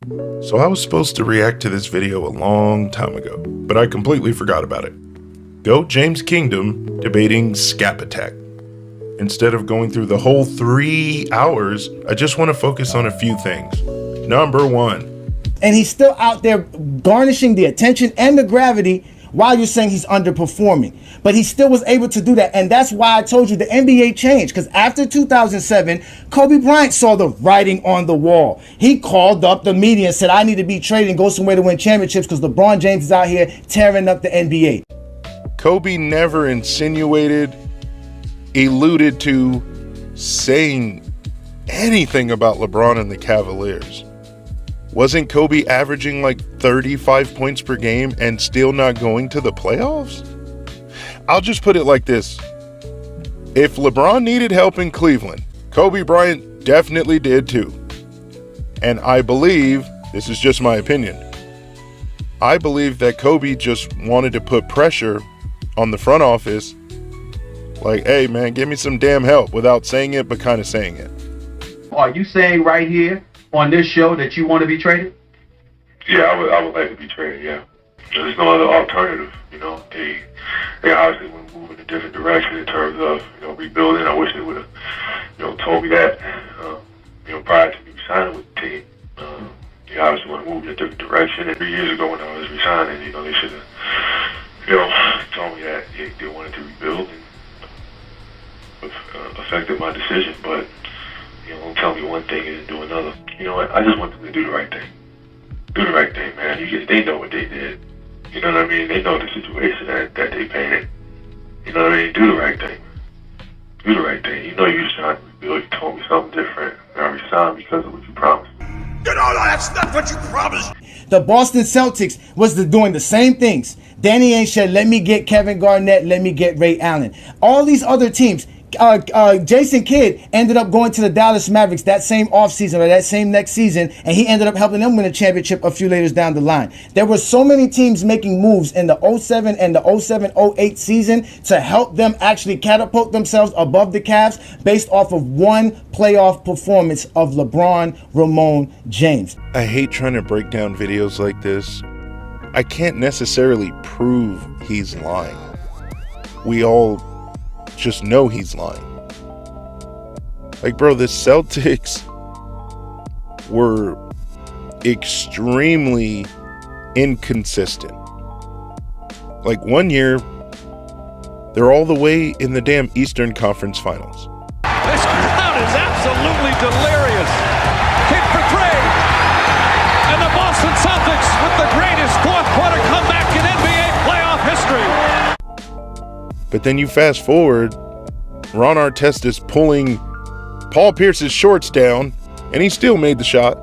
So I was supposed to react to this video a long time ago, but I completely forgot about it. GOAT James Kingdom debating Scap Attack. Instead of going through the whole 3 hours, I just want to focus on a few things. Number 1. And he's still out there garnishing the attention and the gravity while you're saying he's underperforming. But he still was able to do that. And that's why I told you the NBA changed. Because after 2007, Kobe Bryant saw the writing on the wall. He called up the media and said, I need to be traded and go somewhere to win championships because LeBron James is out here tearing up the NBA. Kobe never insinuated, alluded to, saying anything about LeBron and the Cavaliers. Wasn't Kobe averaging like 35 points per game and still not going to the playoffs? I'll just put it like this. If LeBron needed help in Cleveland, Kobe Bryant definitely did too. And I believe, this is just my opinion, I believe that Kobe just wanted to put pressure on the front office. Like, hey man, give me some damn help, without saying it, but kind of saying it. Are you saying right here on this show that you want to be traded? Yeah, I would like to be traded, yeah. There's no other alternative, you know. They obviously would move in a different direction in terms of, rebuilding. I wish they would have, told me that, prior to me signing with the team. They obviously want to move in a different direction. And 3 years ago when I was resigning, they should have, told me that they wanted to rebuild and affected my decision. But don't tell me one thing and then do another. You know what? I just want them to do the right thing. Do the right thing, man. They know what they did. You know what I mean? They know the situation that they painted. You know what I mean? Do the right thing. Do the right thing. You know you was trying to rebuild. You told me something different. And I resigned because of what you promised. That's not what you promised. The Boston Celtics was doing the same things. Danny Ainge said, let me get Kevin Garnett, let me get Ray Allen. All these other teams, Jason Kidd ended up going to the Dallas Mavericks that same offseason or that same next season, and he ended up helping them win a championship a few later down the line. There were so many teams making moves in the 07 and the 07-08 season to help them actually catapult themselves above the Cavs based off of one playoff performance of LeBron Ramon James. I hate trying to break down videos like this. I can't necessarily prove he's lying. We all just know he's lying. Like, bro, the Celtics were extremely inconsistent. Like, one year, they're all the way in the damn Eastern Conference Finals. This crowd is absolutely delirious. Hit for three. And the Boston Celtics with the greatest fourth-quarter comeback in NBA playoff history. But then you fast forward, Ron Artest is pulling Paul Pierce's shorts down, and he still made the shot.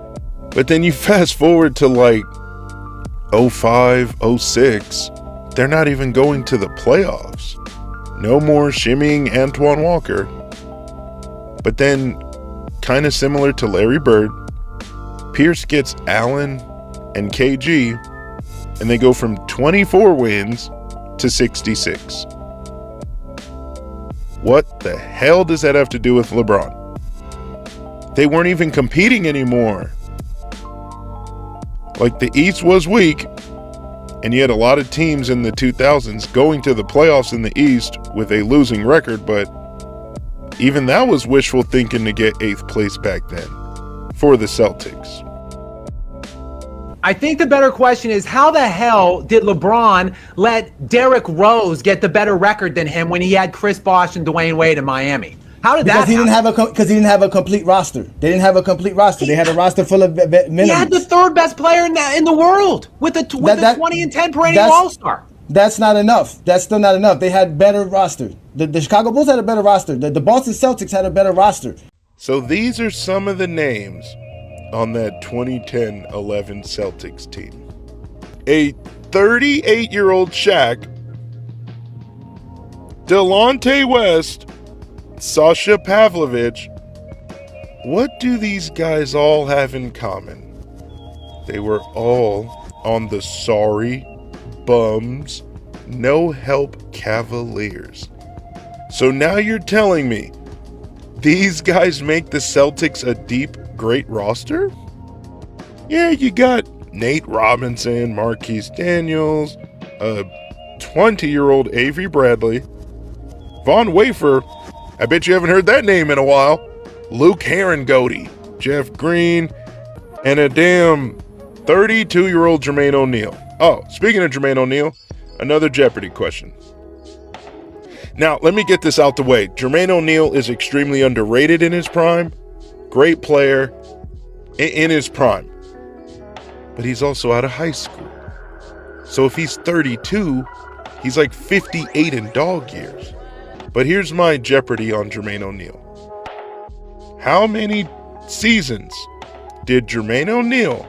But then you fast forward to like 05, 06, they're not even going to the playoffs. No more shimmying Antoine Walker. But then, kind of similar to Larry Bird, Pierce gets Allen and KG, and they go from 24 wins to 66. What the hell does that have to do with LeBron? They weren't even competing anymore. Like, the East was weak, and you had a lot of teams in the 2000s going to the playoffs in the East with a losing record, but even that was wishful thinking to get 8th place back then for the Celtics. I think the better question is, how the hell did LeBron let Derrick Rose get the better record than him when he had Chris Bosh and Dwayne Wade in Miami? How did that happen? Because he didn't have a complete roster. They didn't have a complete roster. They had a roster full of minimums. He had the third best player in the world with a 20 and 10 perennial All-Star. That's not enough. That's still not enough. They had better roster. The Chicago Bulls had a better roster. The Boston Celtics had a better roster. So these are some of the names on that 2010-11 Celtics team. A 38-year-old Shaq, Delonte West, Sasha Pavlovich. What do these guys all have in common? They were all on the sorry bums, no help Cavaliers. So now you're telling me these guys make the Celtics a deep, great roster? Yeah, you got Nate Robinson, Marquise Daniels, 20-year-old Avery Bradley, Von Wafer, I bet you haven't heard that name in a while, Luke Herringody, Jeff Green, and a damn 32-year-old Jermaine O'Neal. Oh, speaking of Jermaine O'Neal, another Jeopardy question. Now, let me get this out the way. Jermaine O'Neal is extremely underrated in his prime. Great player in his prime. But he's also out of high school. So if he's 32, he's like 58 in dog years. But here's my Jeopardy on Jermaine O'Neal. How many seasons did Jermaine O'Neal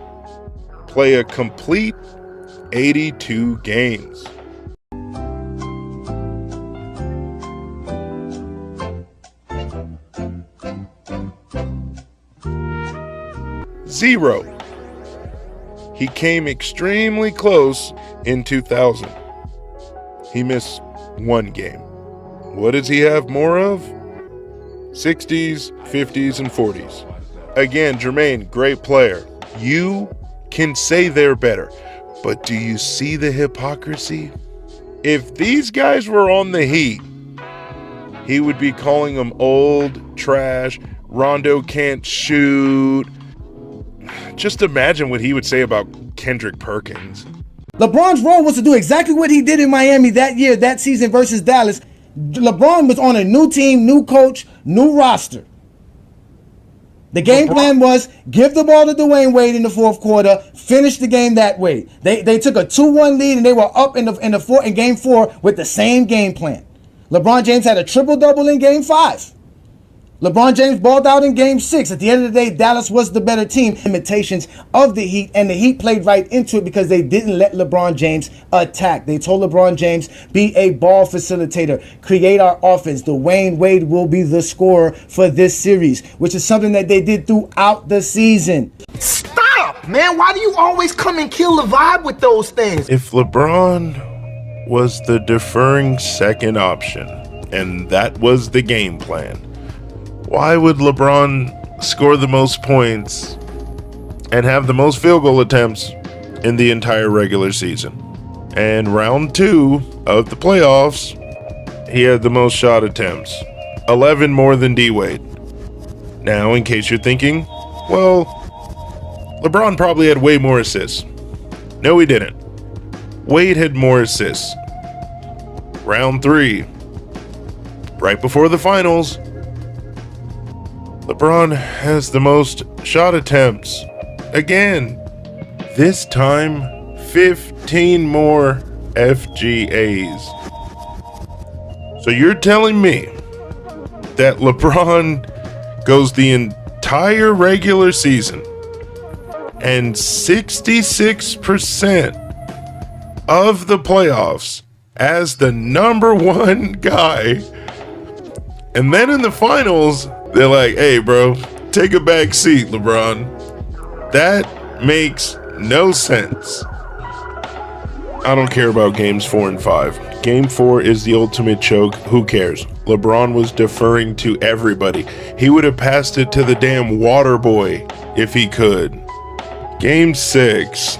play a complete 82 games? Zero. He came extremely close in 2000. He missed one game. What does he have more of? 60s, 50s, and 40s. Again, Jermaine, great player. You can say they're better, but do you see the hypocrisy? If these guys were on the Heat, he would be calling them old, trash, Rondo can't shoot. Just imagine what he would say about Kendrick Perkins. LeBron's role was to do exactly what he did in Miami that year, that season versus Dallas. LeBron was on a new team, new coach, new roster. The game plan was give the ball to Dwayne Wade in the fourth quarter, finish the game that way. They took a 2-1 lead and they were up in game 4 with the same game plan. LeBron James had a triple-double in game 5. LeBron James balled out in game 6. At the end of the day, Dallas was the better team. Imitations of the Heat, and the Heat played right into it because they didn't let LeBron James attack. They told LeBron James, be a ball facilitator, create our offense. Dwayne Wade will be the scorer for this series, which is something that they did throughout the season. Stop, man. Why do you always come and kill the vibe with those things? If LeBron was the deferring second option, and that was the game plan, why would LeBron score the most points and have the most field goal attempts in the entire regular season? And round 2 of the playoffs, he had the most shot attempts, 11 more than D-Wade. Now, in case you're thinking, well, LeBron probably had way more assists. No, he didn't. Wade had more assists. Round 3, right before the finals, LeBron has the most shot attempts. Again, this time 15 more FGAs. So you're telling me that LeBron goes the entire regular season and 66% of the playoffs as the number 1 guy, and then in the finals they're like, hey, bro, take a back seat, LeBron. That makes no sense. I don't care about games 4 and 5. Game 4 is the ultimate choke. Who cares? LeBron was deferring to everybody. He would have passed it to the damn water boy if he could. Game 6,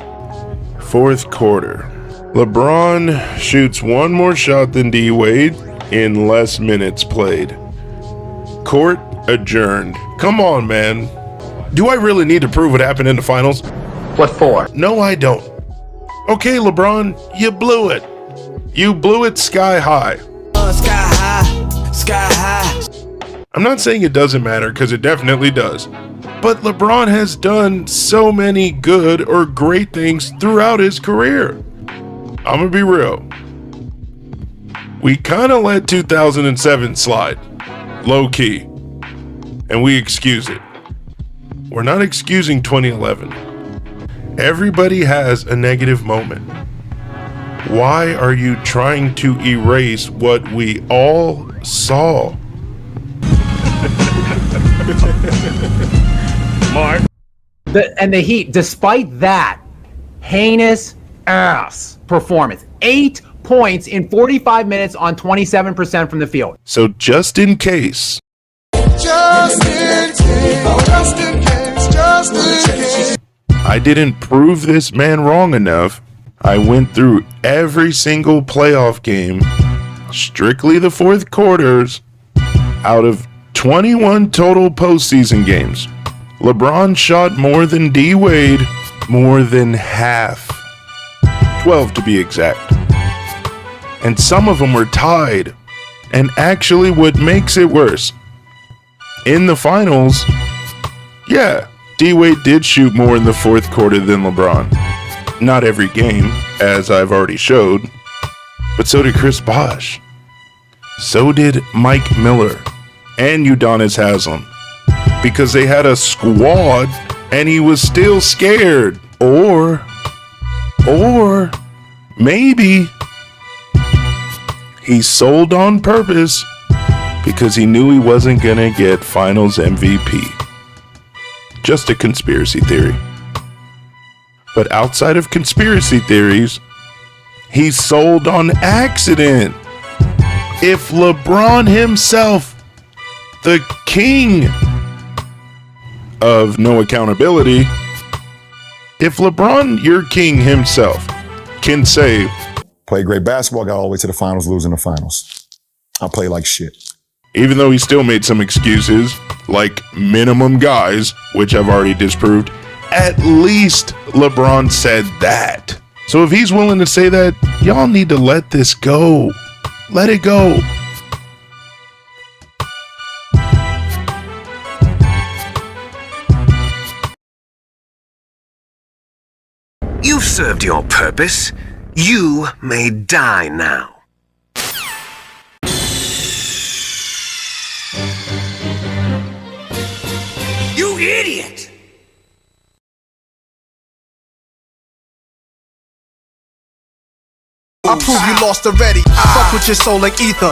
fourth quarter. LeBron shoots one more shot than D-Wade in less minutes played. Court adjourned. Come on, man. Do I really need to prove what happened in the finals? What for? No, I don't. Okay, LeBron, you blew it. You blew it sky high. Sky high, sky high. I'm not saying it doesn't matter, because it definitely does. But LeBron has done so many good or great things throughout his career. I'm gonna be real. We kind of let 2007 slide, low key. And we excuse it. We're not excusing 2011. Everybody has a negative moment. Why are you trying to erase what we all saw? Mark. The Heat, despite that heinous ass performance, 8 points in 45 minutes on 27% from the field. So just in case. I didn't prove this man wrong enough. I went through every single playoff game, strictly the fourth quarters, out of 21 total postseason games. LeBron shot more than D-Wade, more than half. 12 to be exact. And some of them were tied. And actually what makes it worse, in the finals, yeah, D-Wade did shoot more in the fourth quarter than LeBron. Not every game, as I've already showed, but so did Chris Bosh. So did Mike Miller and Udonis Haslem, because they had a squad and he was still scared. Or maybe he sold on purpose because he knew he wasn't gonna get Finals MVP. Just a conspiracy theory. But outside of conspiracy theories, he sold on accident. If LeBron himself, the king of no accountability, if LeBron, your king himself, can say, played great basketball, got all the way to the finals, losing the finals. I play like shit. Even though he still made some excuses, like minimum guys, which I've already disproved, at least LeBron said that. So if he's willing to say that, y'all need to let this go. Let it go. You've served your purpose. You may die now. You idiot! I prove you lost already. Fuck with your soul like ether.